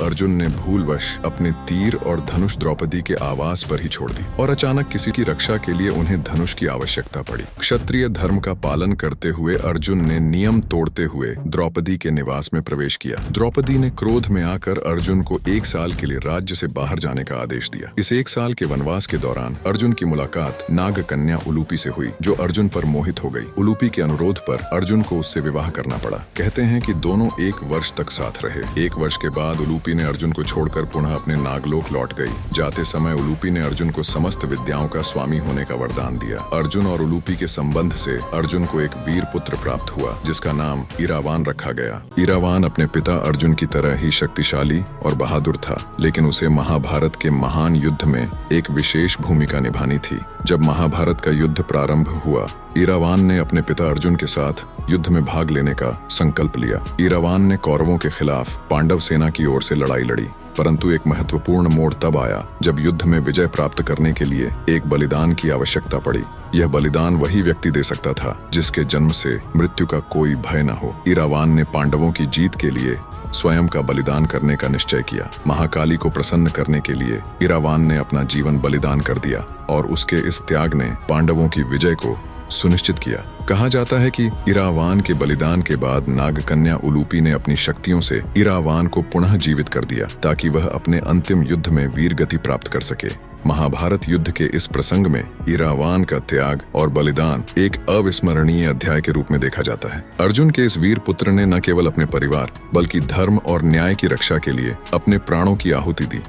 अर्जुन ने भूलवश अपने तीर और धनुष द्रौपदी के आवास पर ही छोड़ दी और अचानक किसी की रक्षा के लिए उन्हें धनुष की आवश्यकता पड़ी। क्षत्रिय धर्म का पालन करते हुए अर्जुन ने नियम तोड़ते हुए द्रौपदी के निवास में प्रवेश किया। द्रौपदी ने क्रोध में आकर अर्जुन को 1 साल के लिए राज्य से बाहर जाने का आदेश दिया। इस 1 साल के वनवास के दौरान अर्जुन की मुलाकात नाग कन्या उलूपी से हुई, जो अर्जुन पर मोहित हो गई। उलूपी के अनुरोध पर अर्जुन को उससे विवाह करना पड़ा। कहते हैं कि दोनों 1 वर्ष तक साथ रहे। 1 वर्ष के बाद उलूपी ने अर्जुन को छोड़कर पुनः अपने नागलोक लौट गई। जाते समय उलूपी ने अर्जुन को समस्त विद्याओं का स्वामी होने का वरदान दिया। अर्जुन और उलूपी के संबंध से अर्जुन को एक वीर पुत्र प्राप्त हुआ, जिसका नाम इरावान रखा गया। इरावान अपने पिता अर्जुन की तरह ही शक्तिशाली और बहादुर था, लेकिन उसे महाभारत के महान युद्ध में एक विशेष भूमिका निभानी थी। जब महाभारत का युद्ध प्रारंभ हुआ, इरावान ने अपने पिता अर्जुन के साथ युद्ध में भाग लेने का संकल्प लिया। इरावान ने कौरवों के खिलाफ पांडव सेना की ओर से लड़ाई लड़ी, परंतु एक महत्वपूर्ण मोड़ तब आया जब युद्ध में विजय प्राप्त करने के लिए एक बलिदान की आवश्यकता पड़ी। यह बलिदान वही व्यक्ति दे सकता था जिसके जन्म से मृत्यु का कोई भय न हो। इरावान ने पांडवों की जीत के लिए स्वयं का बलिदान करने का निश्चय किया। महाकाली को प्रसन्न करने के लिए इरावान ने अपना जीवन बलिदान कर दिया और उसके इस त्याग ने पांडवों की विजय को सुनिश्चित किया। कहा जाता है कि इरावान के बलिदान के बाद नागकन्या उलूपी ने अपनी शक्तियों से इरावान को पुनः जीवित कर दिया, ताकि वह अपने अंतिम युद्ध में वीर गति प्राप्त कर सके। महाभारत युद्ध के इस प्रसंग में इरावान का त्याग और बलिदान एक अविस्मरणीय अध्याय के रूप में देखा जाता है। अर्जुन के इस वीर पुत्र ने न केवल अपने परिवार बल्कि धर्म और न्याय की रक्षा के लिए अपने प्राणों की आहुति दी।